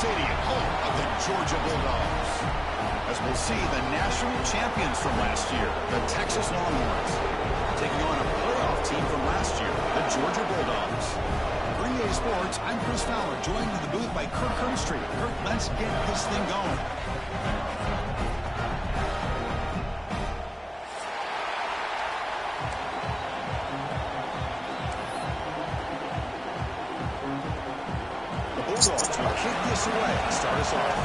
Stadium, home of the Georgia Bulldogs. As we'll see, the national champions from last year, the Texas Longhorns, taking on a playoff team from last year, the Georgia Bulldogs. For EA Sports, I'm Chris Fowler, joined in the booth by Kirk Street. Kirk, let's get this thing going. The Bulldogs will kick this away and start us off.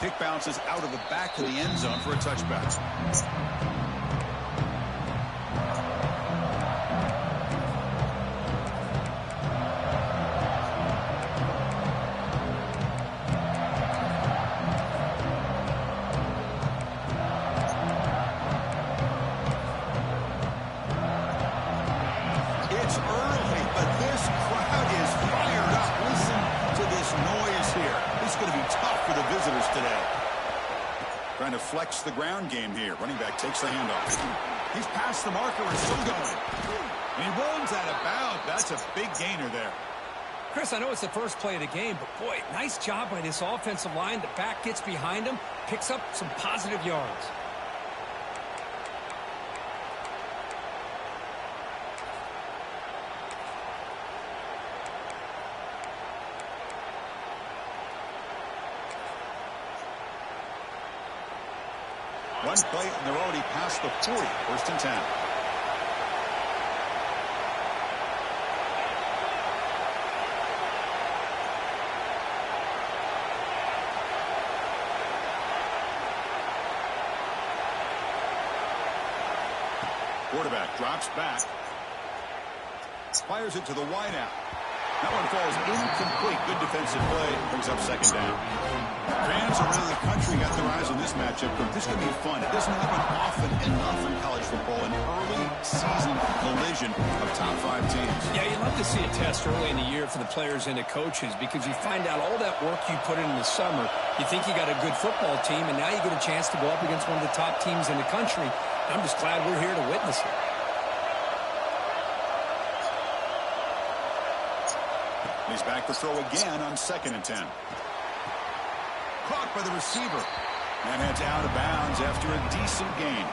Kick bounces out of the back of the end zone for a touchback. It's early, but this crowd is fired up. Listen to this noise here. It's going to be tough for the visitors today. Trying to flex the ground game here. Running back takes the handoff. He's past the marker and still going. And he runs out of bounds. That's a big gainer there. Chris, I know it's the first play of the game, but boy, nice job by this offensive line. The back gets behind him, picks up some positive yards. One play, and they're already past the 40. First and 10. Quarterback drops back. Fires it to the wideout. That one falls incomplete. Good defensive play. Brings up second down. Fans around the country got their eyes on this matchup. This is going to be fun. It doesn't happen often enough in college football. An early season collision of top 5 teams. Yeah, you love to see a test early in the year for the players and the coaches because you find out all that work you put in the summer. You think you got a good football team, and now you get a chance to go up against one of the top teams in the country. I'm just glad we're here to witness it. He's back to throw again on second and 10. Caught by the receiver. And heads out of bounds after a decent gain.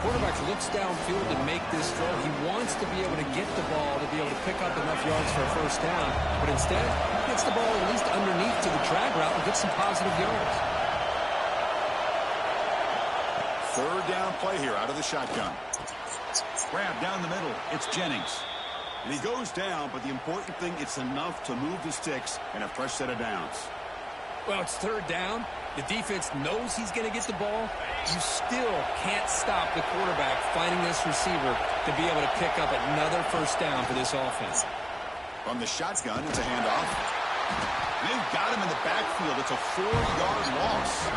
Quarterback looks downfield to make this throw. He wants to be able to get the ball to be able to pick up enough yards for a first down. But instead, he gets the ball at least underneath to the drag route and gets some positive yards. Third down play here out of the shotgun. Grab down the middle. It's Jennings. And he goes down, but the important thing, it's enough to move the sticks and a fresh set of downs. Well, it's third down. The defense knows he's going to get the ball. You still can't stop the quarterback finding this receiver to be able to pick up another first down for this offense. From the shotgun, it's a handoff. They've got him in the backfield. It's a 4-yard loss.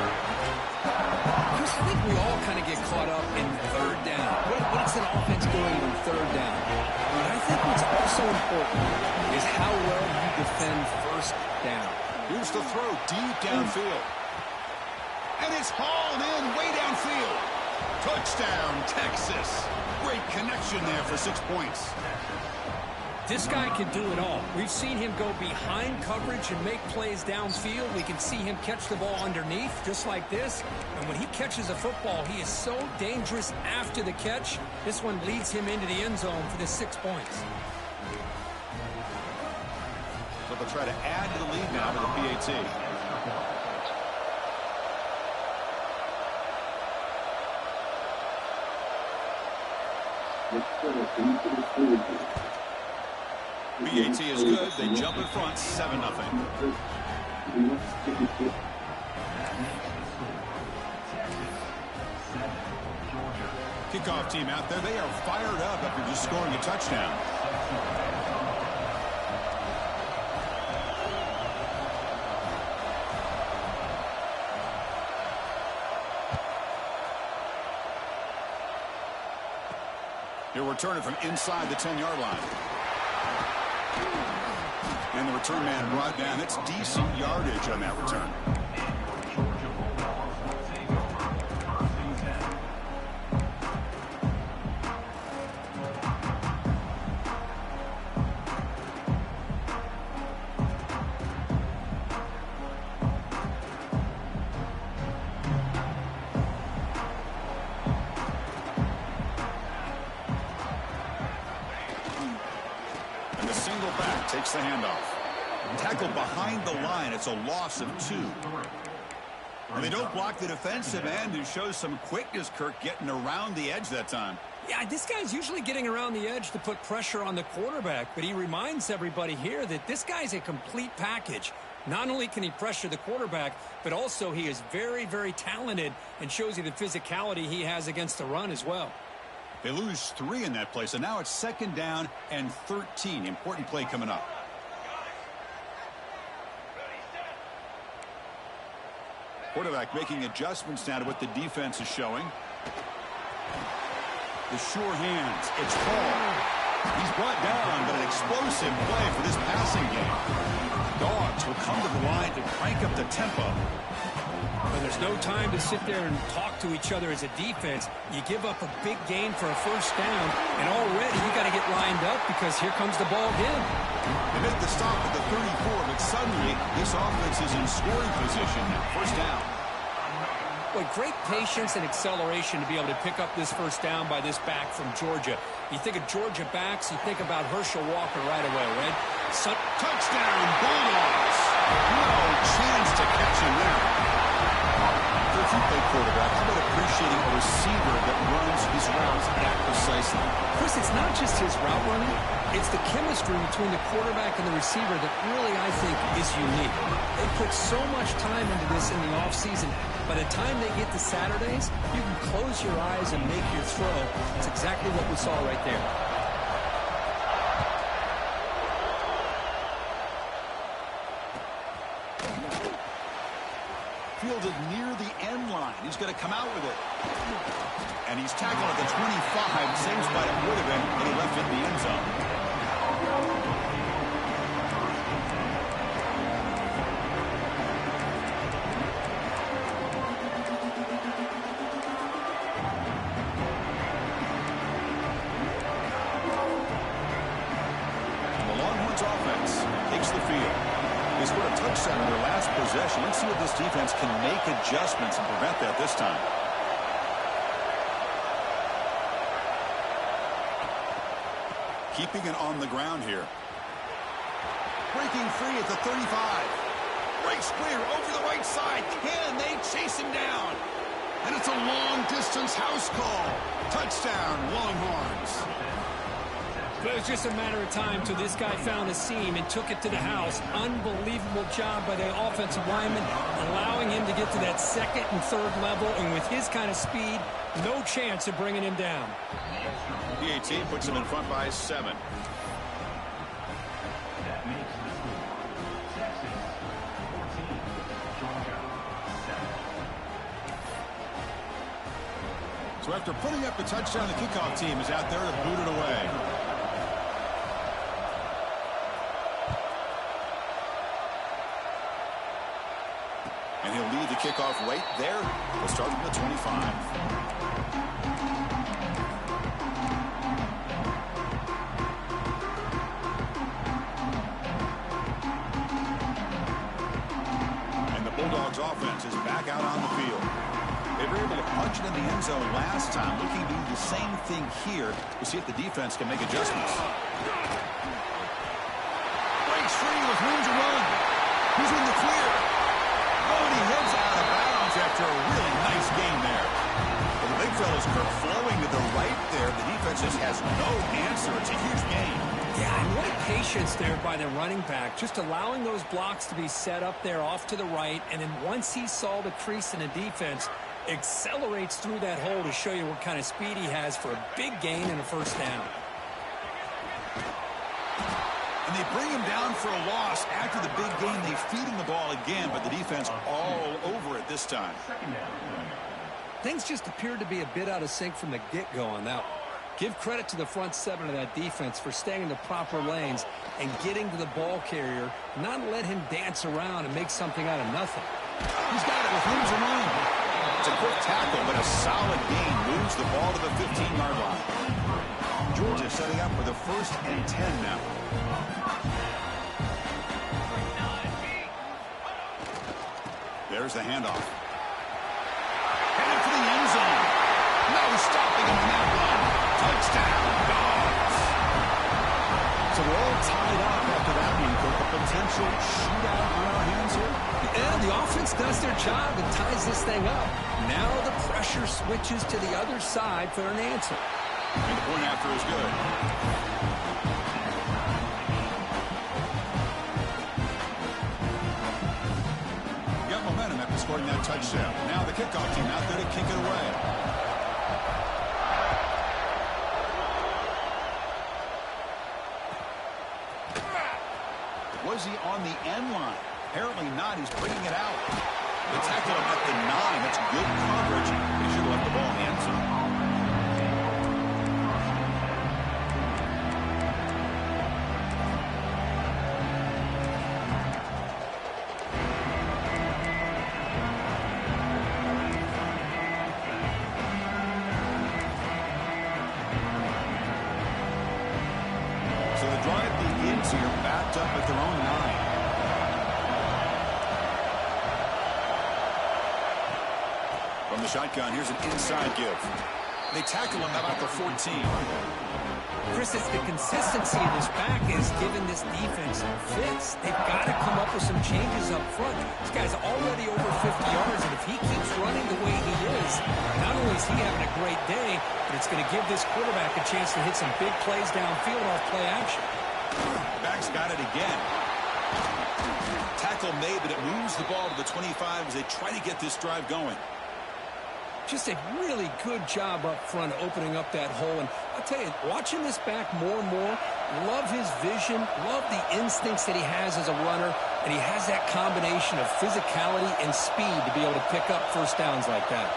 Chris, I think we all kind of get caught up in third down. What's an offense doing in third down? But I think what's also important is how well you defend first down. Here's the throw deep downfield. And it's hauled in way downfield. Touchdown, Texas. Great connection there for 6 points. This guy can do it all. We've seen him go behind coverage and make plays downfield. We can see him catch the ball underneath, just like this. And when he catches a football, he is so dangerous after the catch. This one leads him into the end zone for the 6 points. So they'll try to add to the lead now to the PAT. PAT is good. They jump in front, 7-0. Kickoff team out there. They are fired up after just scoring a touchdown. He'll return it from inside the 10-yard line. And the return man brought down. That's decent yardage on that return. takes the handoff. Tackled behind the line. It's a loss of 2. And they don't block the defensive end, who shows some quickness, Kirk, getting around the edge that time. Yeah, this guy's usually getting around the edge to put pressure on the quarterback, but he reminds everybody here that this guy's a complete package. Not only can he pressure the quarterback, but also he is very, very talented and shows you the physicality he has against the run as well. They lose 3 in that play, so now it's 2nd down and 13. Important play coming up. Quarterback making adjustments now to what the defense is showing. The sure hands. It's Hall. He's brought down, but an explosive play for this passing game. Dawgs will come to the line to crank up the tempo. But there's no time to sit there and talk to each other as a defense. You give up a big gain for a 1st down, and already you got to get lined up because here comes the ball again. They make the stop at the 34, but suddenly this offense is in scoring position now. 1st down. Boy, great patience and acceleration to be able to pick up this 1st down by this back from Georgia. You think of Georgia backs, you think about Herschel Walker right away, right? Touchdown, Bulldogs! No chance to catch him there. If you play quarterback, how about appreciating a receiver that runs his routes that precisely? Chris, it's not just his route running. It's the chemistry between the quarterback and the receiver that really, I think, is unique. They put so much time into this in the offseason. By the time they get to Saturdays, you can close your eyes and make your throw. It's exactly what we saw right there. Fielded near the end line. He's going to come out with it. And he's tackled at the 25. Same spot it would have been when he left it in the end zone. And the Longhorns offense takes the field. They scored a touchdown in their last possession. Let's see if this defense can make adjustments and prevent that this time. Keeping it on the ground here. Breaking free at the 35. Breaks clear over the right side. Can they chase him down? And it's a long-distance house call. Touchdown, Longhorns. But it was just a matter of time till this guy found a seam and took it to the house. Unbelievable job by the offensive lineman, allowing him to get to that 2nd and 3rd level, and with his kind of speed, no chance of bringing him down. PAT puts him in front by 7. So after putting up a touchdown, the kickoff team is out there to boot it away. And he'll lead the kickoff right there. We'll start from the 25. Bulldogs offense is back out on the field. They were able to punch it in the end zone last time, looking to do the same thing here to see if the defense can make adjustments. Breaks free with room to run. He's in the clear. Oh, and he heads out of bounds after a really nice game there. Well, the big fella's Kirk flowing to the right there. The defense just has no answer. It's a huge game. Yeah, and what patience there by the running back, just allowing those blocks to be set up there off to the right, and then once he saw the crease in the defense, accelerates through that hole to show you what kind of speed he has for a big gain and a 1st down. And they bring him down for a loss. After the big game, they feed him the ball again, but the defense all over it this time. Things just appeared to be a bit out of sync from the get-go on that one. Give credit to the front 7 of that defense for staying in the proper lanes and getting to the ball carrier, not let him dance around and make something out of nothing. He's got it with room to run. It's a quick tackle, but a solid gain moves the ball to the 15-yard line. Georgia setting up for the 1st and 10 now. There's the handoff. Headed for the end zone. No stopping him on that one. Touchdown, Dawgs. So we're all tied up after that being cooked. A potential shootout on our hands here. And the offense does their job and ties this thing up. Now the pressure switches to the other side for an answer. And the point after is good. Got momentum after scoring that touchdown. Now the kickoff team out there to kick it away. Was he on the end line? Apparently not. He's bringing it out. They tackle him at the 9. That's good coverage. He should have left the ball in the end zone. So the drive begins here, backed up at their own 9. From the shotgun, here's an inside give. They tackle him about the 14. Chris, it's the consistency of this back is giving this defense fits. They've got to come up with some changes up front. This guy's already over 50 yards, and if he keeps running the way he is, not only is he having a great day, but it's going to give this quarterback a chance to hit some big plays downfield off play action. Back's got it again. Tackle made, but it moves the ball to the 25 as they try to get this drive going. Just a really good job up front opening up that hole. And I'll tell you, watching this back more and more, love his vision, love the instincts that he has as a runner, and he has that combination of physicality and speed to be able to pick up first downs like that.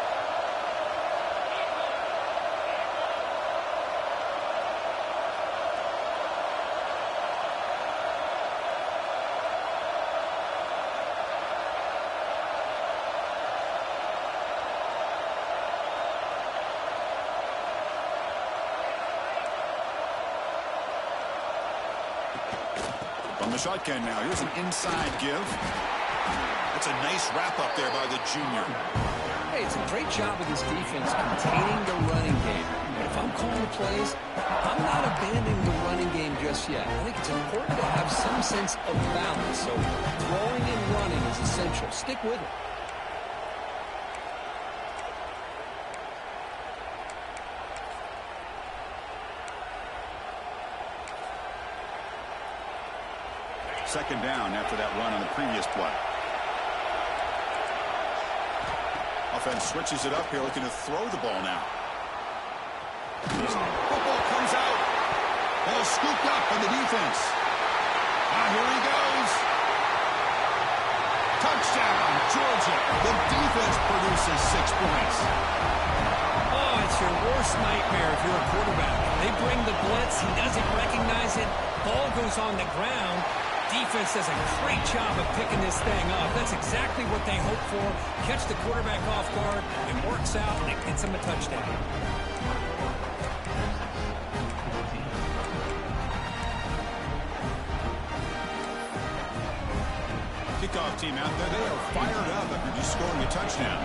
From the shotgun now, here's an inside give. That's a nice wrap up there by the junior. Hey, it's a great job of this defense containing the running game. But if I'm calling the plays, I'm not abandoning the running game just yet. I think it's important to have some sense of balance. So throwing and running is essential. Stick with it. Second down after that run on the previous play. Offense switches it up here, looking to throw the ball now. Football comes out. Ball scooped up by the defense. Here he goes. Touchdown, Georgia. The defense produces 6 points. Oh, it's your worst nightmare if you're a quarterback. They bring the blitz. He doesn't recognize it. Ball goes on the ground. Defense does a great job of picking this thing up. That's exactly what they hope for. Catch the quarterback off guard. It works out, and it gets him a touchdown. Kickoff team out there. They are fired up after just scoring a touchdown.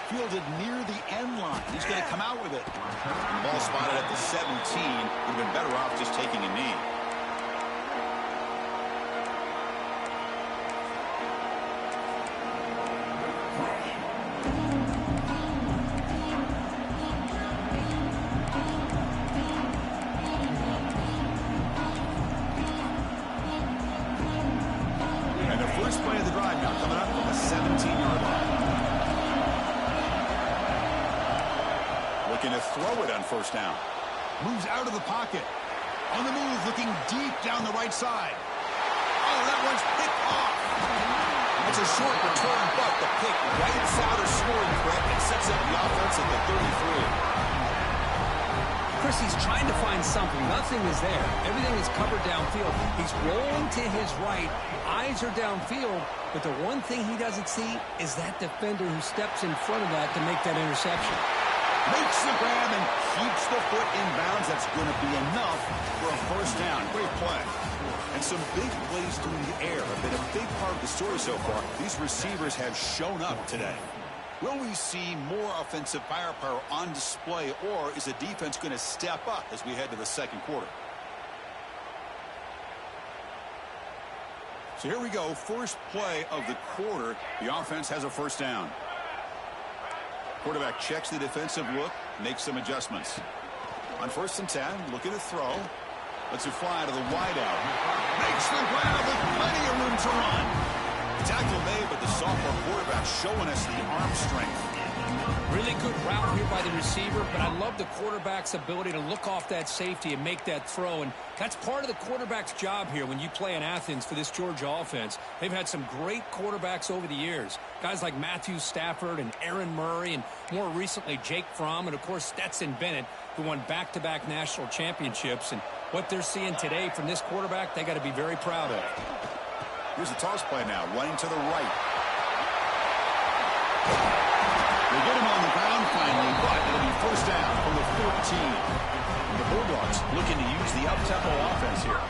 Fielded near the end line. He's going to come out with it. And the ball spotted at the 17. Would have been better off just taking a knee. And the first play of the drive now coming up from the 17-yard line. Looking to throw it on first down. Moves out of the pocket. On the move, looking deep down the right side. Oh, that one's picked off. It's a short return, but the pick wipes out a scoring threat and sets up the offense at the 33. Chris, he's trying to find something. Nothing is there. Everything is covered downfield. He's rolling to his right. Eyes are downfield. But the one thing he doesn't see is that defender who steps in front of that to make that interception. Makes the grab and keeps the foot in bounds. That's going to be enough for a first down. Great play. And some big plays through the air have been a big part of the story so far. These receivers have shown up today. Will we see more offensive firepower on display, or is the defense going to step up as we head to the second quarter? So here we go, first play of the quarter. The offense has a first down. Quarterback checks the defensive look, makes some adjustments. On 1st and 10, looking to throw. Lets it fly to the wideout. Makes the grab with plenty of room to run. Tackle made, but the sophomore quarterback showing us the arm strength. Really good route here by the receiver, but I love the quarterback's ability to look off that safety and make that throw. And that's part of the quarterback's job here when you play in Athens for this Georgia offense. They've had some great quarterbacks over the years. Guys like Matthew Stafford and Aaron Murray, and more recently Jake Fromm, and of course Stetson Bennett, who won back-to-back national championships. And what they're seeing today from this quarterback, they got to be very proud of. Here's the toss play now, running to the right. They get him on the ground finally, but it'll be first down from the 14. And the Bulldogs looking to use the up-tempo offense here.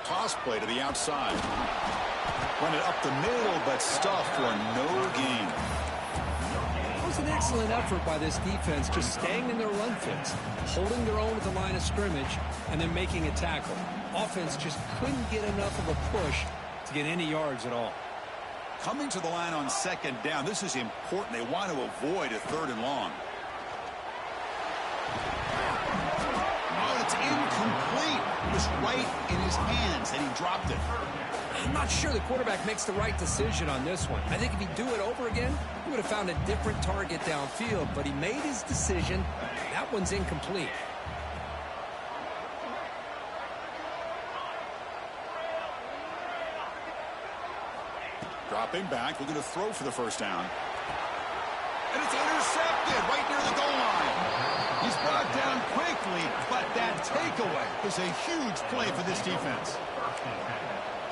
Toss play to the outside. Run it up the middle, but stuffed for no gain. It was an excellent effort by this defense, just staying in their run fits, holding their own at the line of scrimmage, and then making a tackle. Offense just couldn't get enough of a push to get any yards at all. Coming to the line on 2nd down, this is important. They want to avoid a 3rd and long. Oh, it's incomplete. It was right in his hands, and he dropped it. I'm not sure the quarterback makes the right decision on this one. I think if he'd do it over again, he would have found a different target downfield, but he made his decision. That one's incomplete. Dropping back, looking to throw for the first down. And it's intercepted right near the goal line. He's brought down quickly, but that takeaway is a huge play for this defense.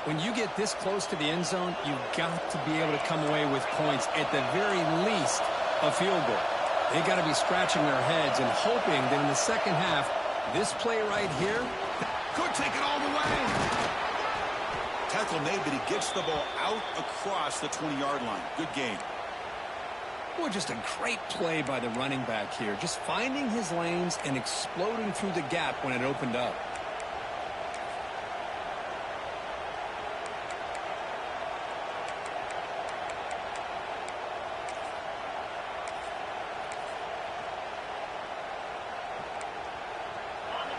When you get this close to the end zone, you've got to be able to come away with points, at the very least a field goal. They've got to be scratching their heads and hoping that in the second half, this play right here could take it all the way. Tackle made, but he gets the ball out across the 20-yard line. Good game. Boy, just a great play by the running back here. Just finding his lanes and exploding through the gap when it opened up.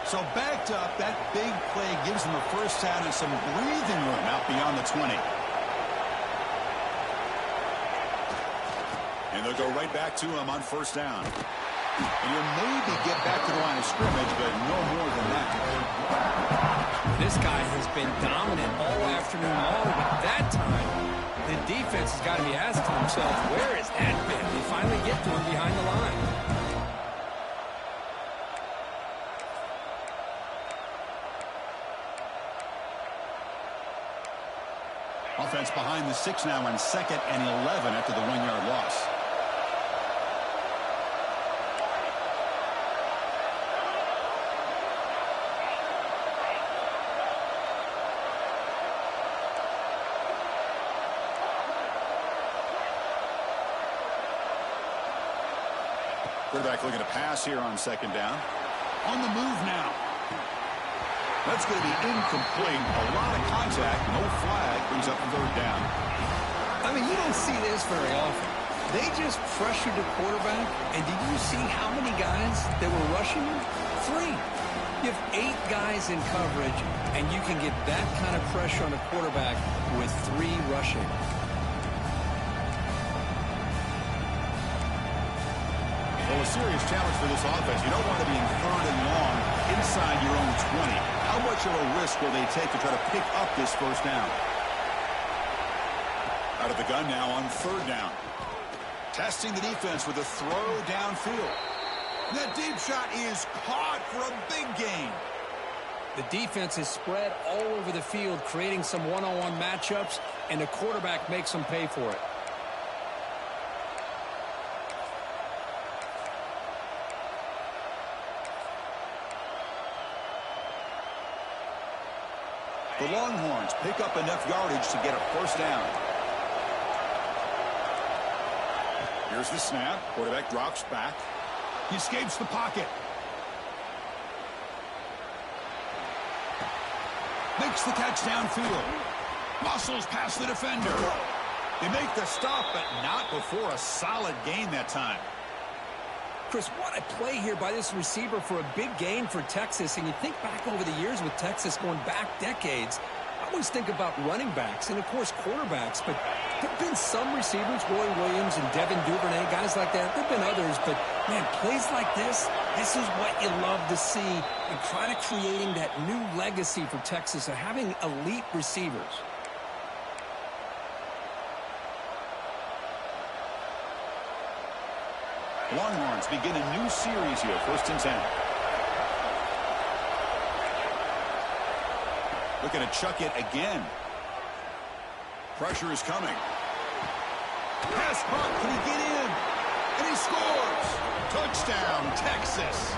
So backed up, that big play gives them a first down and some breathing room out beyond the 20. And they'll go right back to him on first down. And you'll maybe get back to the line of scrimmage, but no more than that. This guy has been dominant all afternoon long, but that time, the defense has got to be asking themselves, where has that been? They finally get to him behind the line. Offense behind the 6 now on 2nd and 11 after the 1-yard loss. Quarterback looking to pass here on 2nd down. On the move now. That's going to be incomplete. A lot of contact, no flag, brings up 3rd down. I mean, you don't see this very often. They just pressured the quarterback, and did you see how many guys that were rushing him? 3. You have 8 guys in coverage, and you can get that kind of pressure on a quarterback with 3 rushing. Well, a serious challenge for this offense. You don't want to be in 3rd and long inside your own 20. How much of a risk will they take to try to pick up this first down? Out of the gun now on 3rd down. Testing the defense with a throw downfield. That deep shot is caught for a big gain. The defense is spread all over the field, creating some one-on-one matchups, and the quarterback makes them pay for it. The Longhorns pick up enough yardage to get a first down. Here's the snap. Quarterback drops back. He escapes the pocket. Makes the catch downfield. Muscles past the defender. They make the stop, but not before a solid gain that time. Chris, what a play here by this receiver for a big gain for Texas. And you think back over the years with Texas going back decades, I always think about running backs and, of course, quarterbacks. But there have been some receivers, Roy Williams and Devin Duvernay, guys like that. There have been others. But, man, plays like this is what you love to see and try to creating that new legacy for Texas of having elite receivers. Longhorns begin a new series here, 1st and 10. Looking to chuck it again. Pressure is coming. Pass caught. Can he get in? And he scores. Touchdown, Texas.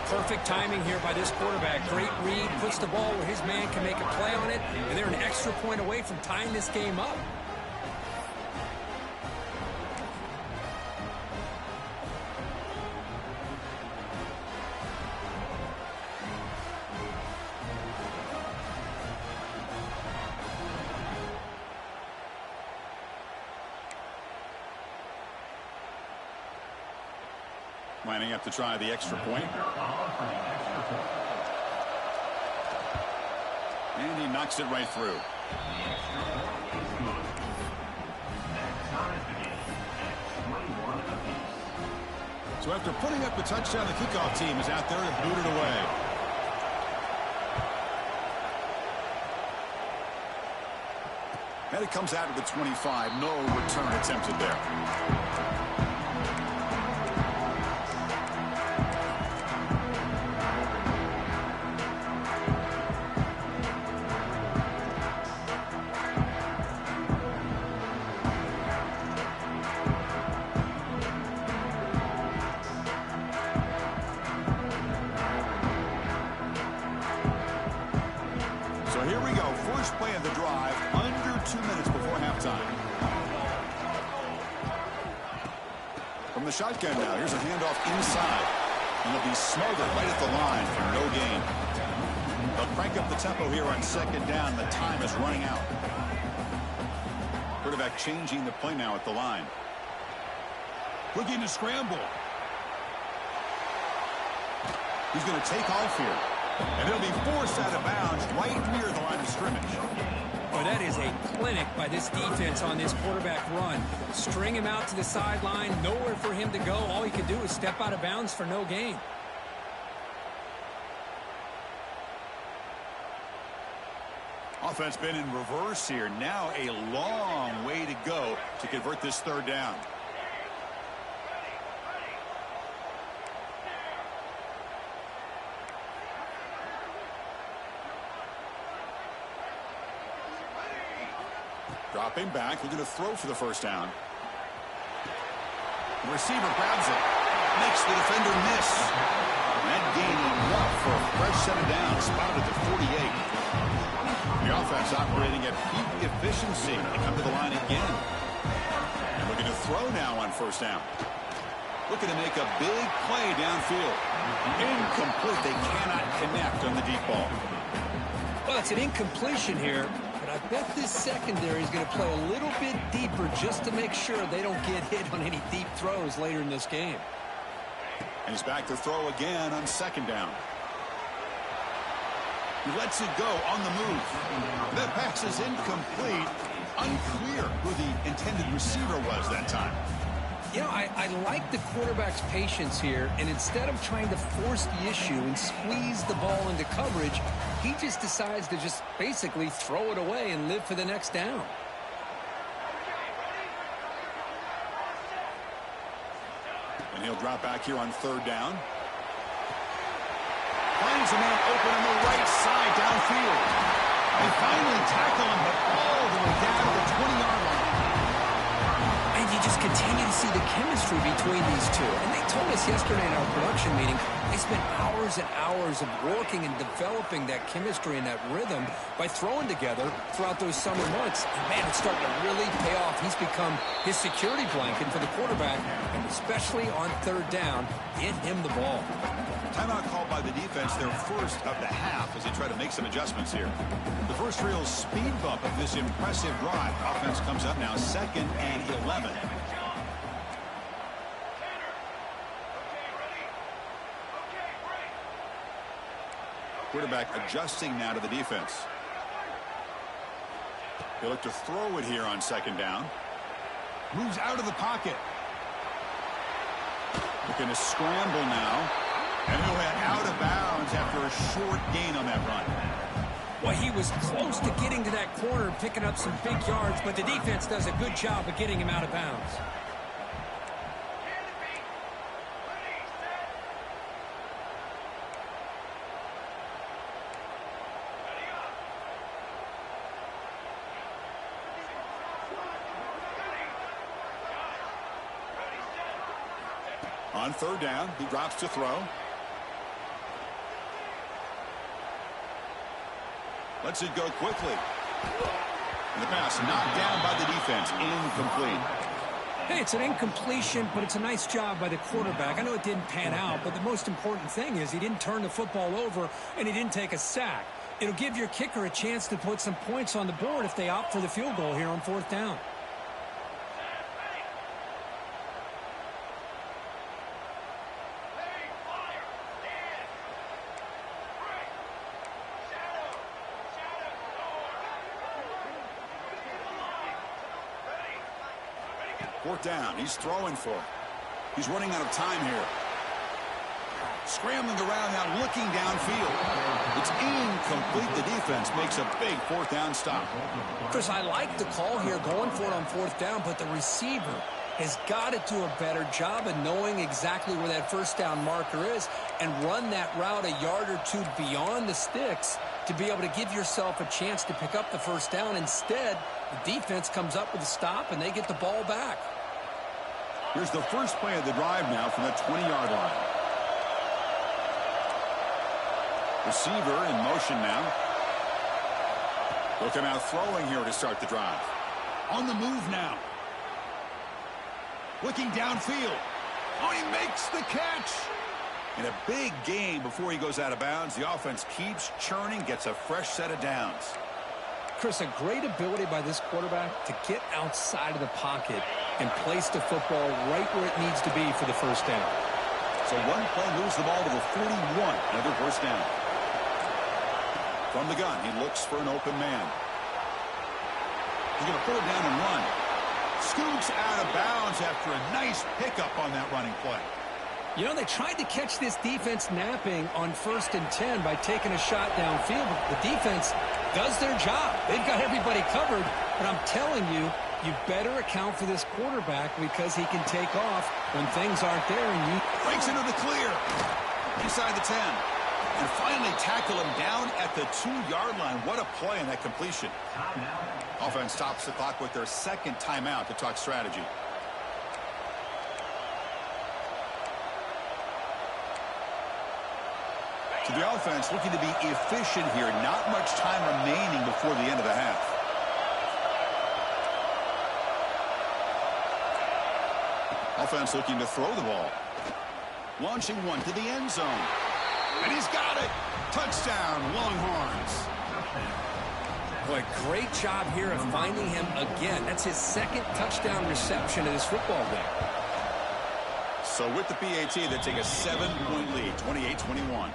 Perfect timing here by this quarterback. Great read. Puts the ball where his man can make a play on it. And they're an extra point away from tying this game up. Lining up to try the extra point. And he knocks it right through. So after putting up a touchdown, the kickoff team is out there to boot it away. And it comes out to the 25. No return attempted there. Here we go. First play of the drive, under 2 minutes before halftime. From the shotgun now, here's a handoff inside. And it'll be smothered right at the line for no gain. They'll crank up the tempo here on 2nd down. The time is running out. Quarterback changing the play now at the line. Looking to scramble. He's going to take off here. And it'll be forced out of bounds right near the line of scrimmage. Well, that is a clinic by this defense on this quarterback run. String him out to the sideline, nowhere for him to go. All he can do is step out of bounds for no gain. Offense been in reverse here. Now a long way to go to convert this 3rd down. Dropping back, looking to throw for the 1st down. The receiver grabs it, makes the defender miss. That gaining up for a fresh set of downs, spotted at the 48. The offense operating at peak efficiency. They come to the line again. And looking to throw now on 1st down. Looking to make a big play downfield. Incomplete. They cannot connect on the deep ball. Well, it's an incompletion here. I bet this secondary is going to play a little bit deeper just to make sure they don't get hit on any deep throws later in this game. And he's back to throw again on 2nd down. He lets it go on the move. That pass is incomplete. Unclear who the intended receiver was that time. You know, I like the quarterback's patience here, and instead of trying to force the issue and squeeze the ball into coverage, he just decides to just basically throw it away and live for the next down. And he'll drop back here on 3rd down. Finds a man open on the right side downfield. They finally tackle him all the way down to the 20-yard line. And you just can continue to see the chemistry between these two. And they told us yesterday in our production meeting, they spent hours and hours of working and developing that chemistry and that rhythm by throwing together throughout those summer months. And, man, it's starting to really pay off. He's become his security blanket for the quarterback, and especially on third down, get him the ball. Timeout called by the defense, their first of the half, as they try to make some adjustments here. The first real speed bump of this impressive drive. Offense comes up now 2nd and 11. Quarterback adjusting now to the defense. They look to throw it here on 2nd down. Moves out of the pocket. Looking to scramble now. And he'll head out of bounds after a short gain on that run. Well, he was close to getting to that corner and picking up some big yards, but the defense does a good job of getting him out of bounds. On 3rd down, he drops to throw. Lets it go quickly. And the pass knocked down by the defense. Incomplete. Hey, it's an incompletion, but it's a nice job by the quarterback. I know it didn't pan out, but the most important thing is he didn't turn the football over and he didn't take a sack. It'll give your kicker a chance to put some points on the board if they opt for the field goal here on 4th down. Fourth down. He's throwing for it. He's running out of time here. Scrambling around now, looking downfield. It's incomplete. The defense makes a big 4th down stop. Chris, I like the call here going for it on 4th down, but the receiver has got to do a better job of knowing exactly where that 1st down marker is and run that route a yard or two beyond the sticks to be able to give yourself a chance to pick up the 1st down. Instead, the defense comes up with a stop and they get the ball back. Here's the first play of the drive now from the 20-yard line. Receiver in motion now. They'll come out throwing here to start the drive. On the move now. Looking downfield. Oh, he makes the catch. And a big gain before he goes out of bounds. The offense keeps churning, gets a fresh set of downs. Chris, a great ability by this quarterback to get outside of the pocket and place the football right where it needs to be for the 1st down. So one play moves the ball to the 41. Another 1st down. From the gun, he looks for an open man. He's going to pull it down and run. Scoots out of bounds after a nice pickup on that running play. You know, they tried to catch this defense napping on 1st and 10 by taking a shot downfield, but the defense does their job. They've got everybody covered, but I'm telling you, you better account for this quarterback because he can take off when things aren't there. And you breaks into the clear. Inside the 10. And finally tackle him down at the 2-yard line. What a play in that completion. Offense stops the clock with their 2nd timeout to talk strategy. So the offense looking to be efficient here. Not much time remaining before the end of the half. Offense looking to throw the ball. Launching one to the end zone. And he's got it. Touchdown, Longhorns. Boy, great job here of finding him again. That's his 2nd touchdown reception of this football game. So with the PAT, they take a 7-point lead, 28-21.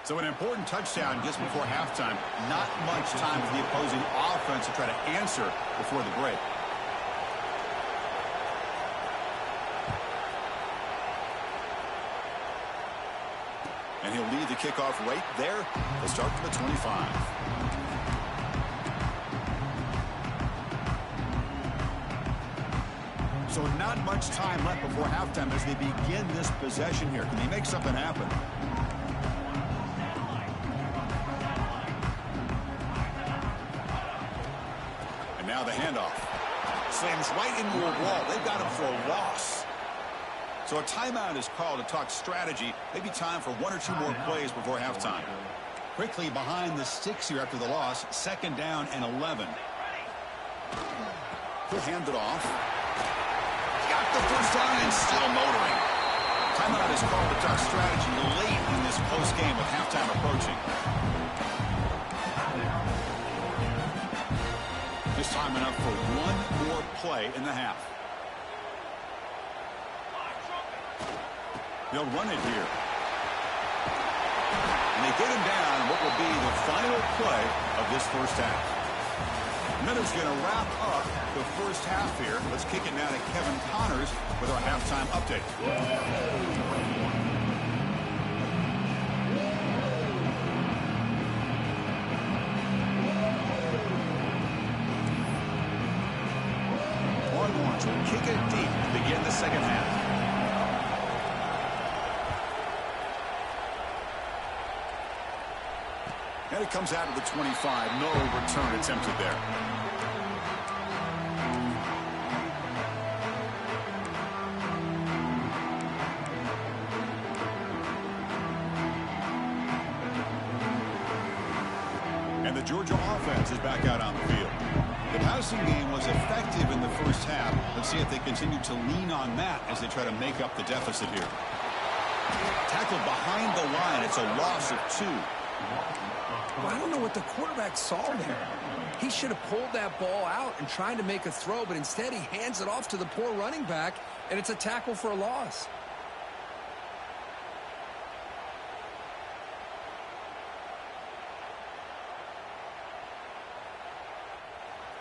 So an important touchdown just before halftime. Not much time for the opposing offense to try to answer before the break. And he'll lead the kickoff right there. They'll start from the 25. So not much time left before halftime as they begin this possession here. Can they make something happen? And now the handoff. Slams right into a wall. They've got him for a loss. So a timeout is called to talk strategy. Maybe time for one or two more plays before halftime. Quickly behind the sticks here after the loss. 2nd down and 11. He'll hand it off. Got the first down and still motoring. Timeout is called to talk strategy late in this close game with halftime approaching. Just time enough for one more play in the half. They'll run it here. And they get him down what will be the final play of this first half. Miller's going to wrap up the first half here. Let's kick it now to Kevin Connors with our halftime update. Longhorns will kick it deep to begin the second half. And it comes out of the 25. No return attempted there. And the Georgia offense is back out on the field. The passing game was effective in the first half. Let's see if they continue to lean on that as they try to make up the deficit here. Tackled behind the line. It's a loss of 2. Well, I don't know what the quarterback saw there. He should have pulled that ball out and tried to make a throw, but instead he hands it off to the poor running back, and it's a tackle for a loss.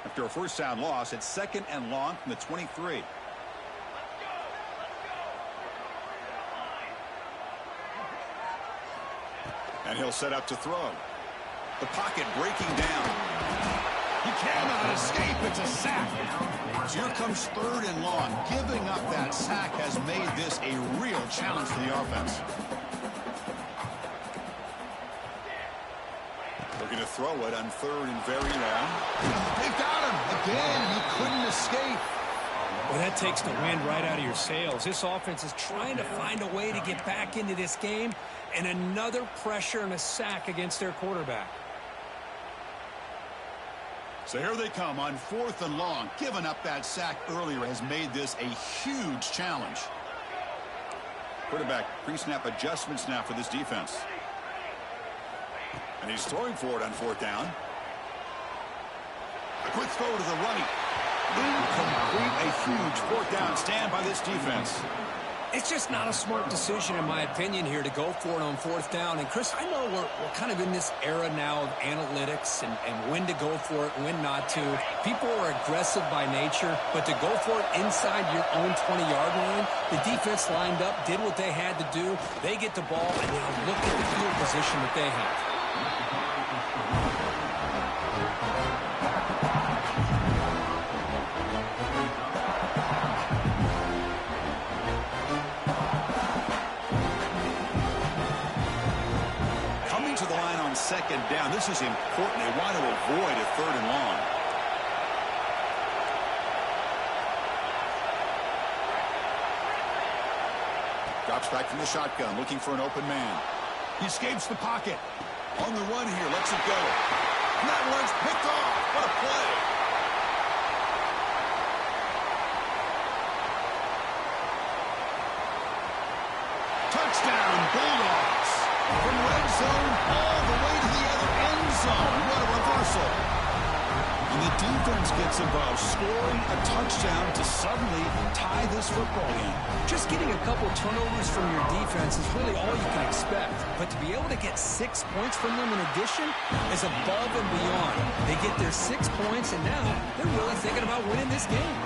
After a first down loss, it's 2nd and long from the 23. And he'll set up to throw. The pocket breaking down. He cannot escape. It's a sack. So here comes 3rd and long. Giving up that sack has made this a real challenge for the offense. Looking to throw it on 3rd and very long. They've got him. Again, he couldn't escape. Well, that takes the wind right out of your sails. This offense is trying to find a way to get back into this game, and another pressure and a sack against their quarterback. So here they come on 4th and long. Giving up that sack earlier has made this a huge challenge. Quarterback pre-snap adjustments now for this defense. And he's throwing for it on 4th down. A quick throw to the right. Incomplete. A huge 4th down stand by this defense. It's just not a smart decision, in my opinion, here to go for it on 4th down. And, Chris, I know we're kind of in this era now of analytics and when to go for it, when not to. People are aggressive by nature, but to go for it inside your own 20-yard line, the defense lined up, did what they had to do. They get the ball, and now look at the field position that they have. To the line on 2nd down. This is important. They want to avoid a 3rd and long. Drops back from the shotgun, looking for an open man. He escapes the pocket. On the run here, lets it go. And that one's picked off. What a play. Touchdown, Bulldogs. From red zone all the way to the other end zone. What a reversal. And the defense gets involved, scoring a touchdown to suddenly tie this football game. Just getting a couple turnovers from your defense is really all you can expect. But to be able to get 6 points from them in addition is above and beyond. They get their 6 points, and now they're really thinking about winning this game.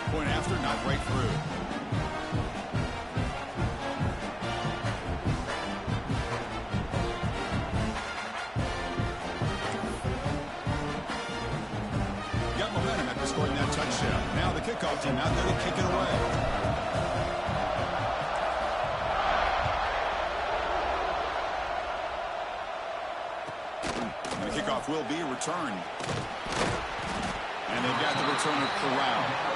Point after, not break through. after scoring that touchdown. Now the kickoff team out there to kick it away. And the kickoff will be returned. And they've got the returner corralled.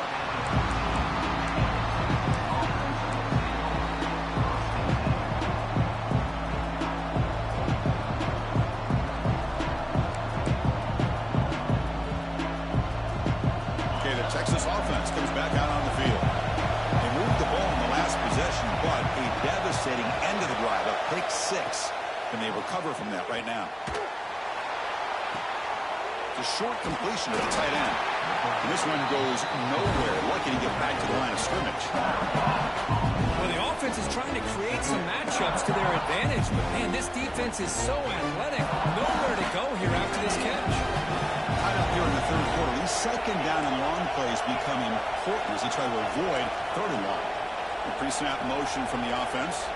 Texas offense comes back out on the field. They moved the ball in the last possession, but a devastating end of the drive, a pick six, and they recover from that right now. It's a short completion to the tight end. And this one goes nowhere. Lucky to get back to the line of scrimmage. Well, the offense is trying to create some matchups to their advantage, but man, this defense is so athletic. Nowhere to go here after this catch. Right up here in the third quarter, these second down and long plays become important as they try to avoid third and long. A pre-snap motion from the offense.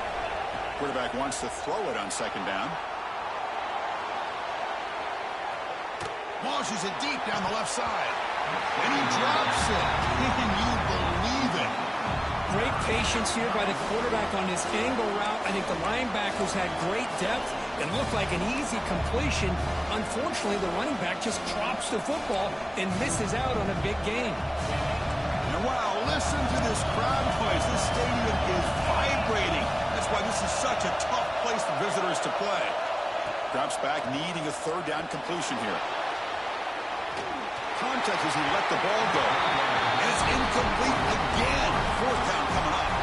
Quarterback wants to throw it on second down. Launches it deep down the left side. And he drops it. Can you believe it? Great patience here by the quarterback on this angle route. I think the linebackers had great depth. It looked like an easy completion. Unfortunately, the running back just drops the football and misses out on a big gain. And wow, listen to this crowd noise. This stadium is vibrating. That's why this is such a tough place for visitors to play. Drops back, needing a third down completion here. Contact as he let the ball go. And it's incomplete again. Fourth down coming up.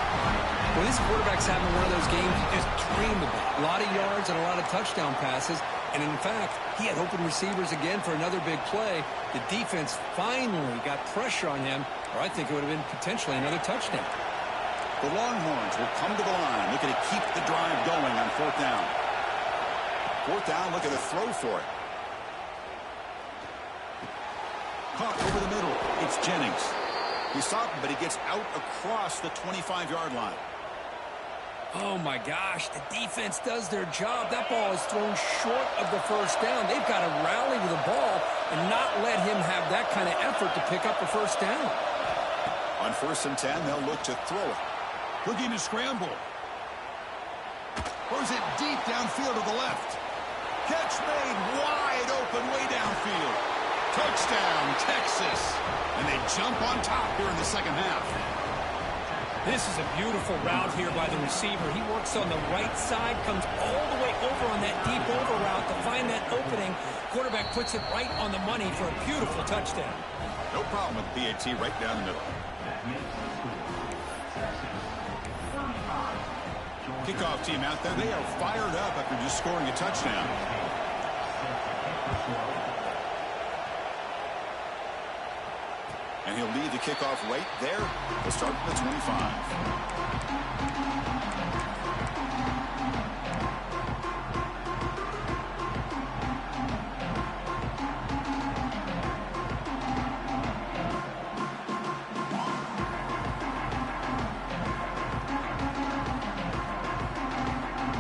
Well, this quarterback's having one of those games you just dream about. A lot of yards and a lot of touchdown passes. And in fact, he had open receivers again for another big play. The defense finally got pressure on him, or I think it would have been potentially another touchdown. The Longhorns will come to the line, looking to keep the drive going on fourth down. Fourth down, looking to throw for it. Caught over the middle. It's Jennings. He stopped him, but he gets out across the 25-yard line. Oh, my gosh. The defense does their job. That ball is thrown short of the first down. They've got to rally with the ball and not let him have that kind of effort to pick up a first down. On 1st and 10, they'll look to throw it. Looking to scramble. Throws it deep downfield to the left. Catch made wide open way downfield. Touchdown, Texas. And they jump on top here in the second half. This is a beautiful route here by the receiver. He works on the right side, comes all the way over on that deep over route to find that opening. Quarterback puts it right on the money for a beautiful touchdown. No problem with PAT right down the middle. Kickoff team out there. They are fired up after just scoring a touchdown. And he'll lead the kickoff right there. They'll start at the 25.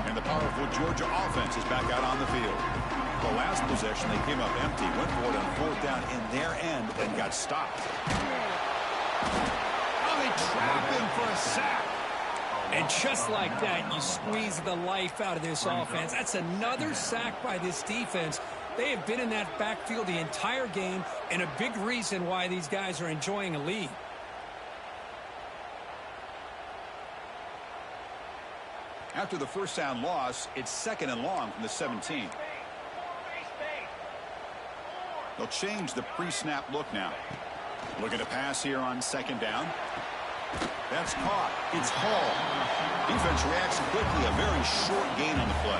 And the powerful Georgia offense is back out on the field. The last possession, they came up empty, went for it on fourth down in their end, and got stopped. Oh, they trap him for a sack. And just like that, you squeeze the life out of this offense. That's another sack by this defense. They have been in that backfield the entire game, and a big reason why these guys are enjoying a lead. After the first down loss, it's 2nd and long from the 17. They'll change the pre-snap look now. Looking to pass here on 2nd down. That's caught. It's Hall. Defense reacts quickly. A very short gain on the play.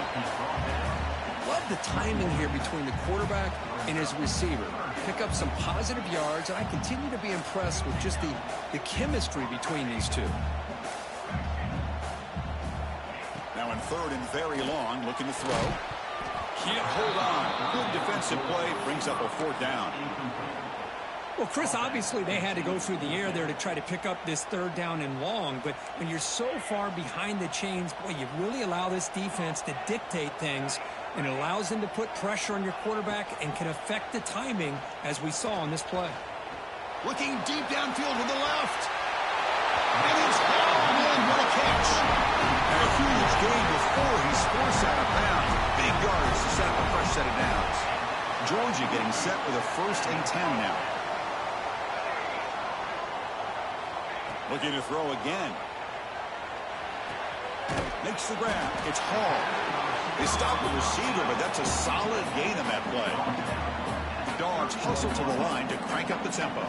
Love the timing here between the quarterback and his receiver. Pick up some positive yards, and I continue to be impressed with just the chemistry between these two. Now in 3rd and very long, looking to throw. Can't hold on. Good defensive play. Brings up a 4th down. Well, Chris, obviously they had to go through the air there to try to pick up this 3rd down and long. But when you're so far behind the chains, boy, you really allow this defense to dictate things. And it allows them to put pressure on your quarterback and can affect the timing, as we saw on this play. Looking deep downfield to the left. And he's hauled in. What a catch. And a huge gain before he's forced out of bounds. Big yards to set up a fresh set of downs. Georgia getting set with a 1st and 10 now. Looking to throw again. Makes the grab. It's Hall. They stop the receiver, but that's a solid gain on that play. Dawgs hustle to the line to crank up the tempo.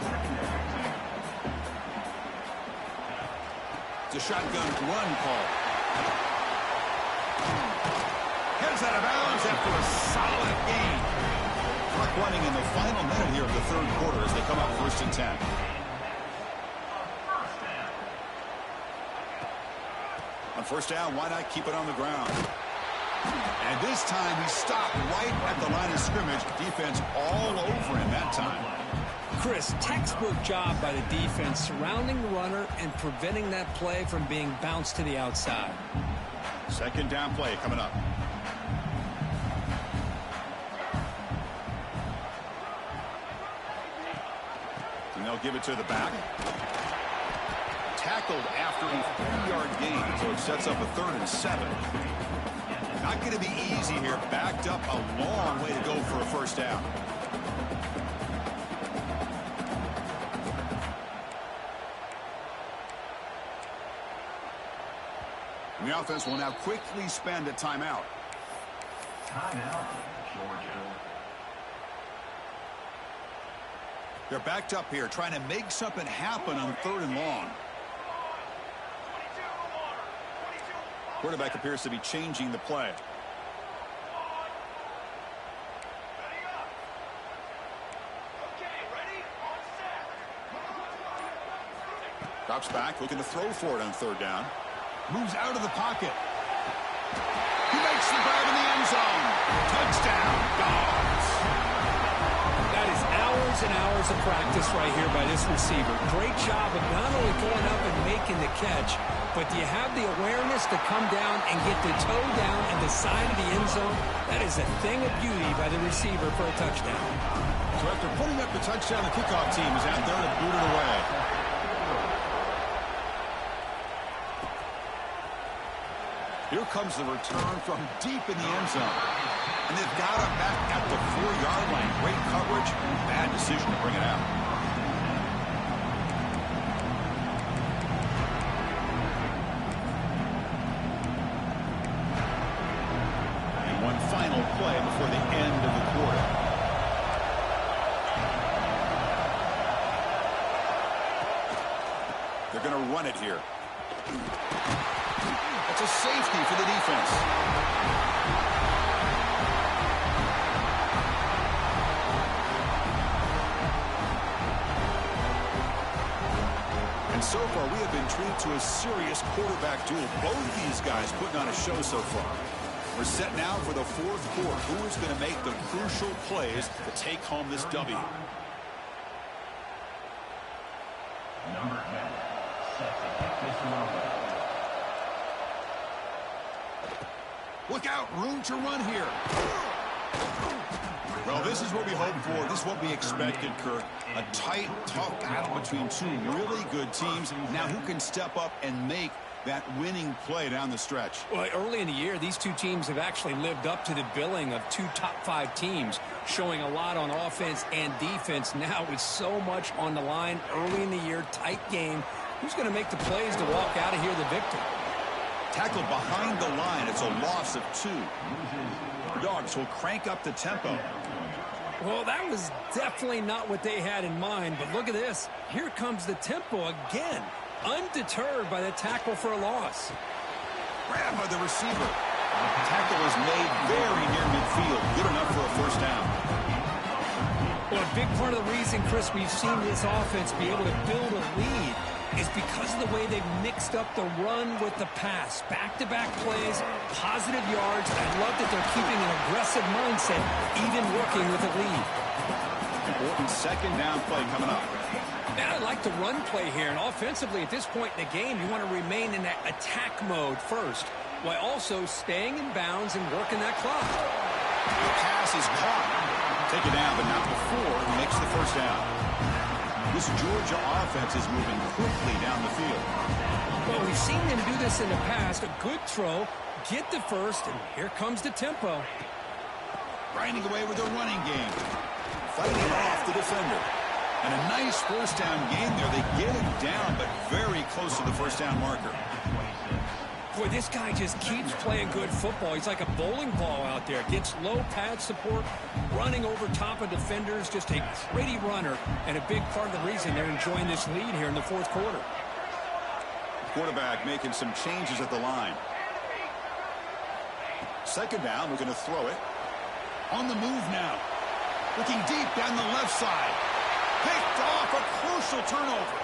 It's a shotgun run call. Heads out of bounds after a solid gain. Clock running in the final minute here of the 3rd quarter as they come up 1st and 10. On 1st down, why not keep it on the ground? And this time he stopped right at the line of scrimmage. Defense all over him that time. Chris, textbook job by the defense surrounding the runner and preventing that play from being bounced to the outside. 2nd down play coming up. And they'll give it to the back. Tackled after a 3-yard gain, so it sets up a 3rd and 7. Not going to be easy here. Backed up a long way to go for a 1st down. And the offense will now quickly spend a timeout. Timeout, Georgia. They're backed up here, trying to make something happen on 3rd and long. Quarterback appears to be changing the play. Drops back, looking to throw for it on 3rd down. Moves out of the pocket. He makes the grab in the end zone. Touchdown, Dawgs. That is hours and hours of practice right here by this receiver. Great job of not only going up and making the catch, but do you have the awareness to come down and get the toe down in the side of the end zone? That is a thing of beauty by the receiver for a touchdown. So after putting up the touchdown, the kickoff team is out there to boot it away. Here comes the return from deep in the end zone. And they've got him back at the 4-yard line. Great coverage. Bad decision to bring it out. And one final play before the end of the quarter. They're going to run it here. That's a safety for the defense. And so far, we have been treated to a serious quarterback duel. Both these guys putting on a show so far. We're set now for the 4th quarter. Who is going to make the crucial plays to take home this W? Number 10, set to kick this one away. Look out, room to run here. Well, this is what we hoped for. This is what we expected, Kirk. A tight, tough battle between two really good teams. Now who can step up and make that winning play down the stretch? Well, early in the year, these two teams have actually lived up to the billing of 2 top-5 teams, showing a lot on offense and defense. Now with so much on the line early in the year, tight game. Who's going to make the plays to walk out of here the victor? Tackled behind the line. It's a loss of 2. Dawgs will crank up the tempo. Well, that was definitely not what they had in mind, but look at this. Here comes the tempo again, undeterred by the tackle for a loss. Grabbed by the receiver. Tackle is made very near midfield. Good enough for a 1st down. Well, a big part of the reason, Chris, we've seen this offense be able to build a lead is because of the way they've mixed up the run with the pass. Back-to-back plays, positive yards. I love that they're keeping an aggressive mindset, even working with a lead. Important 2nd down play coming up. And I like the run play here. And offensively, at this point in the game, you want to remain in that attack mode first, while also staying in bounds and working that clock. The pass is caught. Take it down, but not before he makes the 1st down. This Georgia offense is moving quickly down the field. Well, we've seen them do this in the past. A good throw, get the first, and here comes the tempo. Grinding away with their running game. Fighting off the defender. And a nice first down game there. They get him down, but very close to the first down marker. Boy, this guy just keeps playing good football. He's like a bowling ball out there. Gets low pad support, running over top of defenders. Just a pretty runner, and a big part of the reason they're enjoying this lead here in the fourth quarter. Quarterback making some changes at the line. Second down, we're going to throw it. On the move now. Looking deep down the left side. Picked off, a crucial turnover.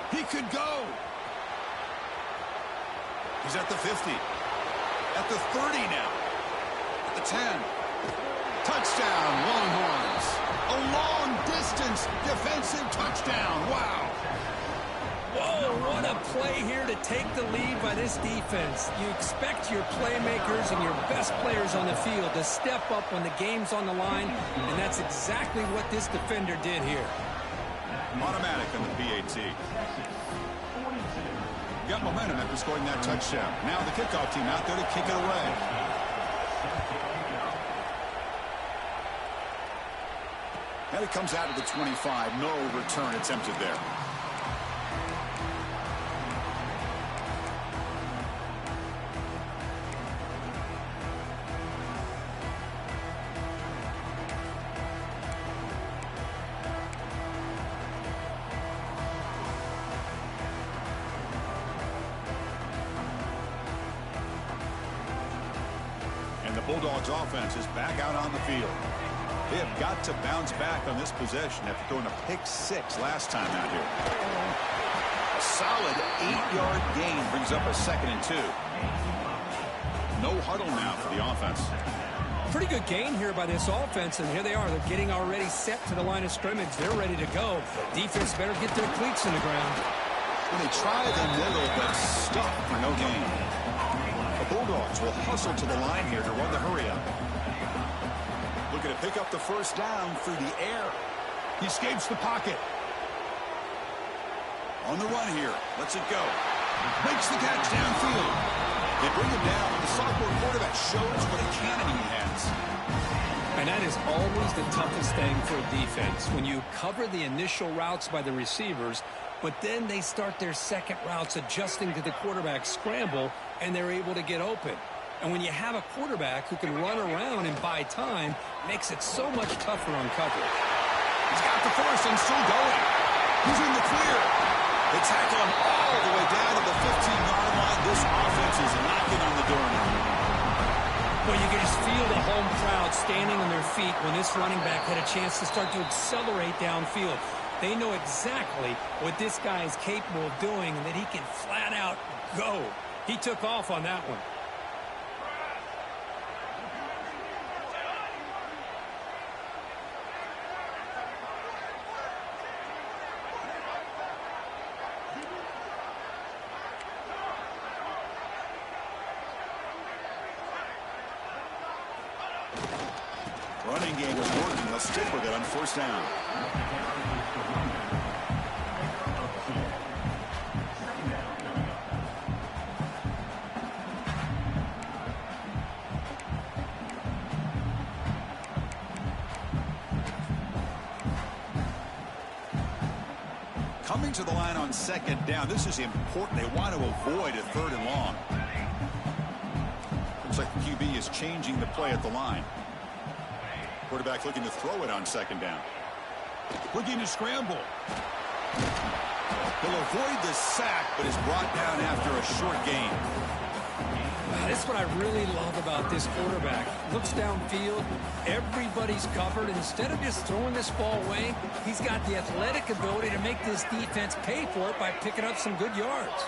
He could go. He's at the 50. At the 30 now. At the 10. Touchdown, Longhorns. A long-distance defensive touchdown. Wow. Whoa, what a play here to take the lead by this defense. You expect your playmakers and your best players on the field to step up when the game's on the line, and that's exactly what this defender did here. Automatic on the PAT. Got momentum after scoring that touchdown. Now the kickoff team out there to kick it away. And it comes out of the 25. No return attempted there. Bulldogs offense is back out on the field. They have got to bounce back on this possession after throwing a pick 6 last time out here. A solid 8-yard gain brings up a 2nd and 2. No huddle now for the offense. Pretty good gain here by this offense, and here they are. They're getting already set to the line of scrimmage. They're ready to go. Defense better get their cleats in the ground. When they try the middle, but stuck for no gain. The Bulldogs will hustle to the line here to run the hurry-up. Looking to pick up the first down through the air. He escapes the pocket. On the run here. Lets it go. Makes the catch downfield. They bring him down. The sophomore quarterback shows what a cannon he has. And that is always the toughest thing for a defense. When you cover the initial routes by the receivers, but then they start their second routes adjusting to the quarterback scramble, and they're able to get open. And when you have a quarterback who can run around and buy time, makes it so much tougher on coverage. He's got the first and still going. He's in the clear. They tackle him all the way down to the 15-yard line. This offense is knocking on the door now. Well, you can just feel the home crowd standing on their feet when this running back had a chance to start to accelerate downfield. They know exactly what this guy is capable of doing and that he can flat out go. He took off on that one. Running game is working. They'll stick with it on first down. Coming to the line on second down. This is important. They want to avoid a 3rd and long. Looks like the QB is changing the play at the line. Quarterback looking to throw it on second down. Looking to scramble. He'll avoid the sack, but is brought down after a short gain. That's what I really love about this quarterback. Looks downfield, everybody's covered, and instead of just throwing this ball away, he's got the athletic ability to make this defense pay for it by picking up some good yards.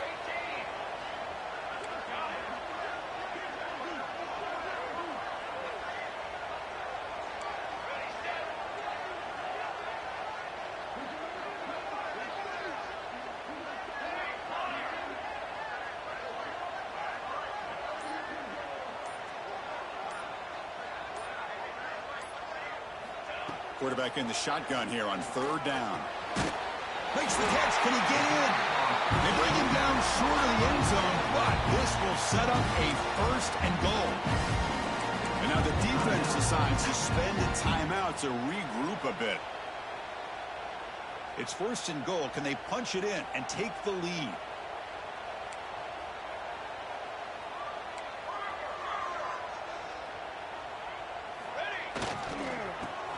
Quarterback in the shotgun here on 3rd down. Makes the catch. Can he get in? They bring him down short of the end zone, but this will set up a first and goal. And now the defense decides to spend a timeout to regroup a bit. It's first and goal. Can they punch it in and take the lead?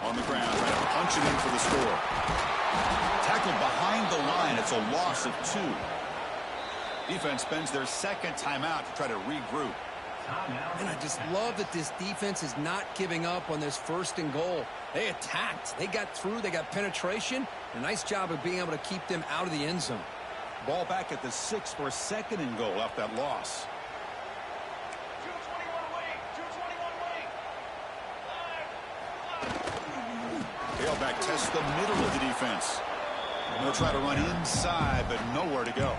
On the ground, trying to punch it in for the score. Tackled behind the line. It's a loss of 2. Defense spends their second timeout to try to regroup. And I just love that this defense is not giving up on this first and goal. They attacked. They got through. They got penetration. A nice job of being able to keep them out of the end zone. Ball back at the 6 for a second and goal after that loss. Tailback tests the middle of the defense. They'll try to run inside, but nowhere to go.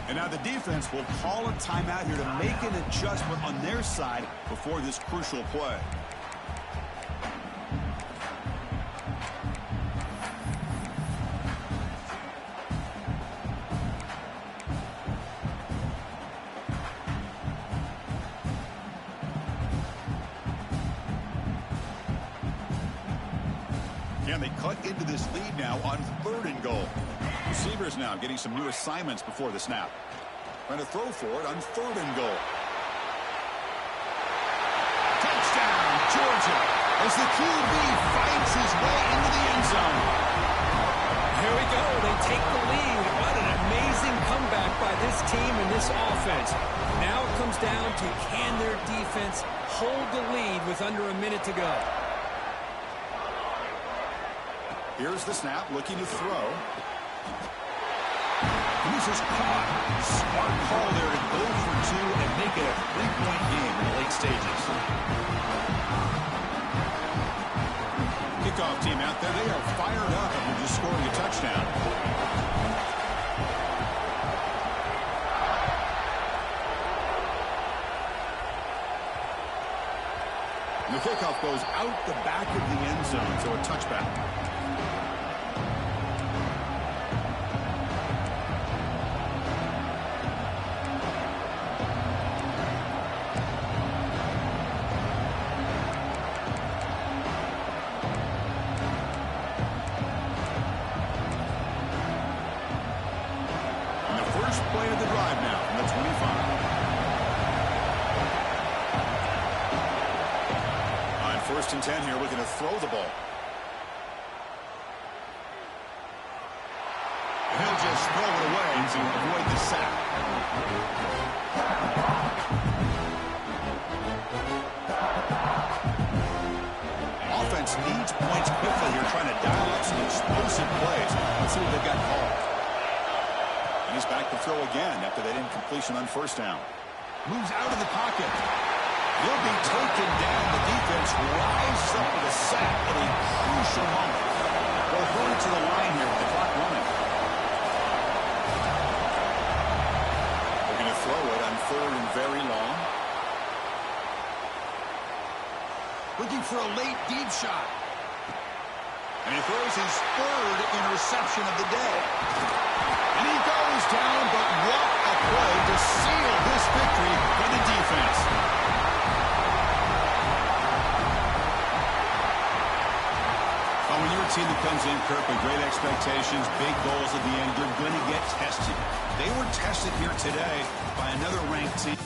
And now the defense will call a timeout here to make an adjustment on their side before this crucial play. Can they cut into this lead now on 3rd and goal? Receivers now getting some new assignments before the snap. Trying to throw for it on 3rd and goal. Touchdown, Georgia, as the QB fights his way into the end zone. Here we go. They take the lead. What an amazing comeback by this team and this offense. Now it comes down to can their defense hold the lead with under a minute to go. Here's the snap, looking to throw. This is caught. Smart call there to go for 2 and make it a 3-point game in the late stages. Kickoff team out there. They are fired up after just scoring a touchdown. And the kickoff goes out the back of the end zone, so a touchback. Play of the drive now from the 25. On 1st and 10 here, looking to throw the ball. And he'll just throw it away to avoid the sack. Offense needs points quickly here, trying to dial up some explosive plays. Let's see what they've got called. And he's back to throw again after that incompletion on 1st down. Moves out of the pocket. He'll be taken down. The defense rises up with a sack at a crucial moment. They're going to the line here with the clock running. They're going to throw it on 3rd and very long. Looking for a late deep shot. And he throws his 3rd interception of the day. And he goes down, but what a play to seal this victory for the defense. Well, when you're a team that comes in, Kirk, with great expectations, big goals at the end, you're going to get tested. They were tested here today by another ranked team.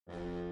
you.